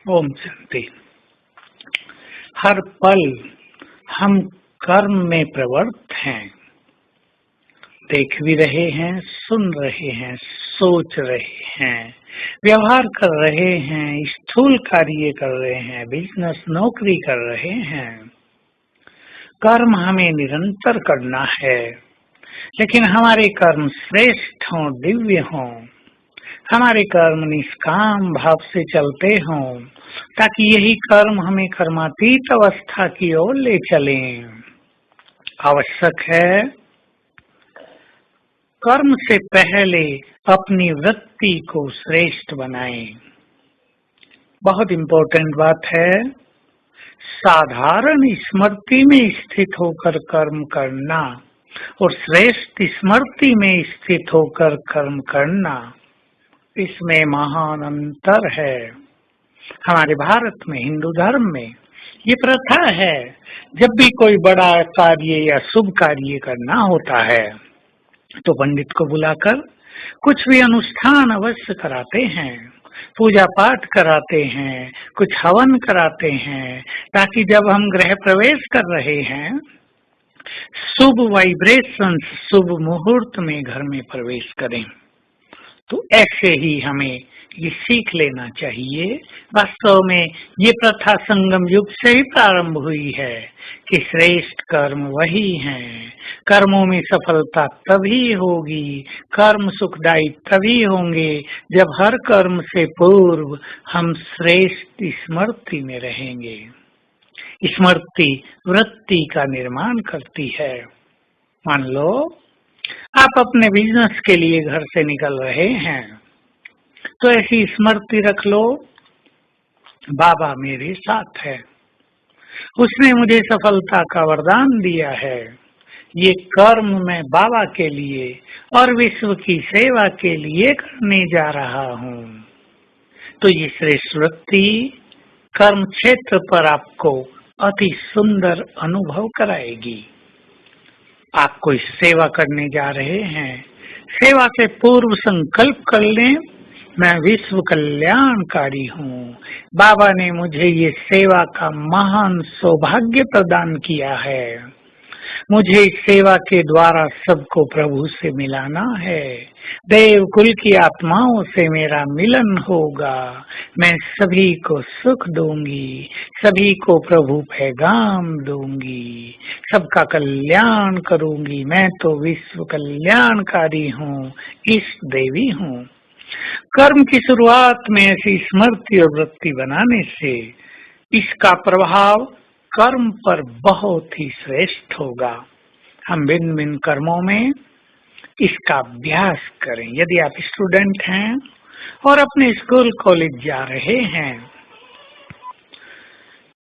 ओम शांति। हर पल हम कर्म में प्रवृत्त हैं, देख भी रहे हैं, सुन रहे हैं, सोच रहे हैं, व्यवहार कर रहे हैं, स्थूल कार्य कर रहे हैं, बिजनेस नौकरी कर रहे हैं। कर्म हमें निरंतर करना है, लेकिन हमारे कर्म श्रेष्ठ हों, दिव्य हों। हमारे कर्म निष्काम भाव से चलते हों, ताकि यही कर्म हमें कर्मातीत अवस्था की ओर ले चलें। आवश्यक है कर्म से पहले अपनी वृत्ति को श्रेष्ठ बनाएं। बहुत इम्पोर्टेंट बात है, साधारण स्मृति में स्थित होकर कर्म करना और श्रेष्ठ स्मृति में स्थित होकर कर्म करना, इसमें महान अंतर है। हमारे भारत में, हिंदू धर्म में ये प्रथा है, जब भी कोई बड़ा कार्य या शुभ कार्य करना होता है तो पंडित को बुलाकर कुछ भी अनुष्ठान अवश्य कराते हैं, पूजा पाठ कराते हैं, कुछ हवन कराते हैं, ताकि जब हम गृह प्रवेश कर रहे हैं, शुभ वाइब्रेशंस, शुभ मुहूर्त में घर में प्रवेश करें। तो ऐसे ही हमें ये सीख लेना चाहिए। वास्तव में ये प्रथा संगम युग से ही प्रारंभ हुई है कि श्रेष्ठ कर्म वही हैं। कर्मों में सफलता तभी होगी, कर्म सुखदायी तभी होंगे जब हर कर्म से पूर्व हम श्रेष्ठ स्मृति में रहेंगे। स्मृति वृत्ति का निर्माण करती है। मान लो आप अपने बिजनेस के लिए घर से निकल रहे हैं, तो ऐसी स्मृति रख लो, बाबा मेरे साथ है, उसने मुझे सफलता का वरदान दिया है। ये कर्म मैं बाबा के लिए और विश्व की सेवा के लिए करने जा रहा हूँ। तो ये श्रेष्ठ वृत्ति कर्म क्षेत्र पर आपको अति सुंदर अनुभव कराएगी। आप कोई सेवा करने जा रहे हैं, सेवा से पूर्व संकल्प कर लें, मैं विश्व कल्याणकारी हूँ। बाबा ने मुझे ये सेवा का महान सौभाग्य प्रदान किया है। मुझे इस सेवा के द्वारा सबको प्रभु से मिलाना है। देव कुल की आत्माओं से मेरा मिलन होगा। मैं सभी को सुख दूंगी, सभी को प्रभु पैगाम दूंगी, सबका कल्याण करूंगी। मैं तो विश्व कल्याणकारी हूँ, इष्ट देवी हूँ। कर्म की शुरुआत में ऐसी स्मृति और वृत्ति बनाने से इसका प्रभाव कर्म पर बहुत ही श्रेष्ठ होगा। हम भिन्न भिन्न कर्मों में इसका अभ्यास करें। यदि आप स्टूडेंट हैं और अपने स्कूल कॉलेज जा रहे हैं,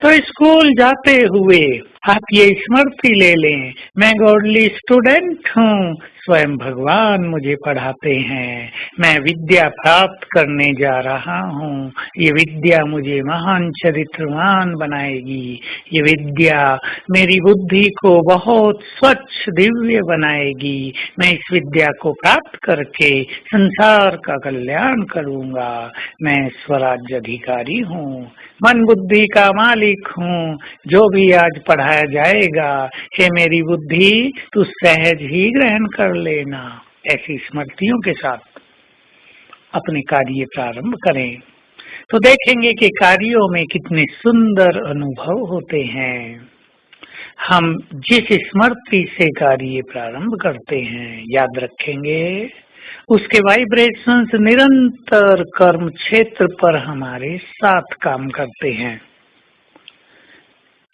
तो स्कूल जाते हुए आप ये स्मृति ले लें, मैं गॉडली स्टूडेंट हूँ, स्वयं भगवान मुझे पढ़ाते हैं, मैं विद्या प्राप्त करने जा रहा हूँ। ये विद्या मुझे महान चरित्रवान बनाएगी। ये विद्या मेरी बुद्धि को बहुत स्वच्छ दिव्य बनाएगी। मैं इस विद्या को प्राप्त करके संसार का कल्याण करूँगा। मैं स्वराज्य अधिकारी हूँ, मन बुद्धि का मालिक हूँ। जो भी आज पढ़ाया जाएगा, हे मेरी बुद्धि, तू सहज ही ग्रहण कर लेना। ऐसी स्मृतियों के साथ अपने कार्य प्रारंभ करें, तो देखेंगे कि कार्यों में कितने सुंदर अनुभव होते हैं। हम जिस स्मृति से कार्य प्रारंभ करते हैं, याद रखेंगे उसके वाइब्रेशंस निरंतर कर्म क्षेत्र पर हमारे साथ काम करते हैं।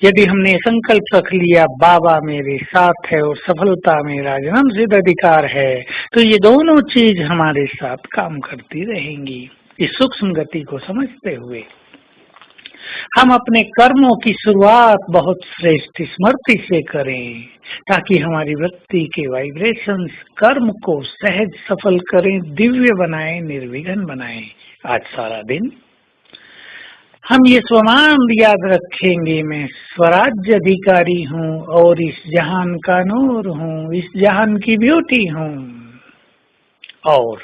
यदि हमने संकल्प रख लिया बाबा मेरे साथ है और सफलता मेरा जन्म सिद्ध अधिकार है, तो ये दोनों चीज हमारे साथ काम करती रहेंगी। इस सूक्ष्म गति को समझते हुए हम अपने कर्मों की शुरुआत बहुत श्रेष्ठ स्मृति से करें, ताकि हमारी वृत्ति के वाइब्रेशंस कर्म को सहज सफल करें, दिव्य बनाएं, निर्विघ्न बनाएं। आज सारा दिन हम ये स्वमान याद रखेंगे, मैं स्वराज्य अधिकारी हूँ और इस जहान का नूर हूँ, इस जहान की ब्यूटी हूँ। और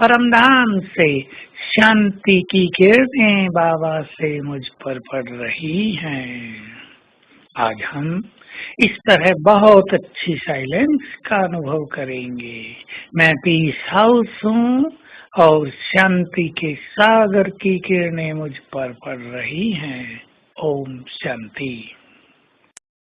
परमधाम से शांति की किरणें बाबा से मुझ पर पड़ रही हैं। आज हम इस तरह बहुत अच्छी साइलेंस का अनुभव करेंगे। मैं पीस हाउस हूँ और शांति के सागर की किरणें मुझ पर पड़ रही हैं। ओम शांति।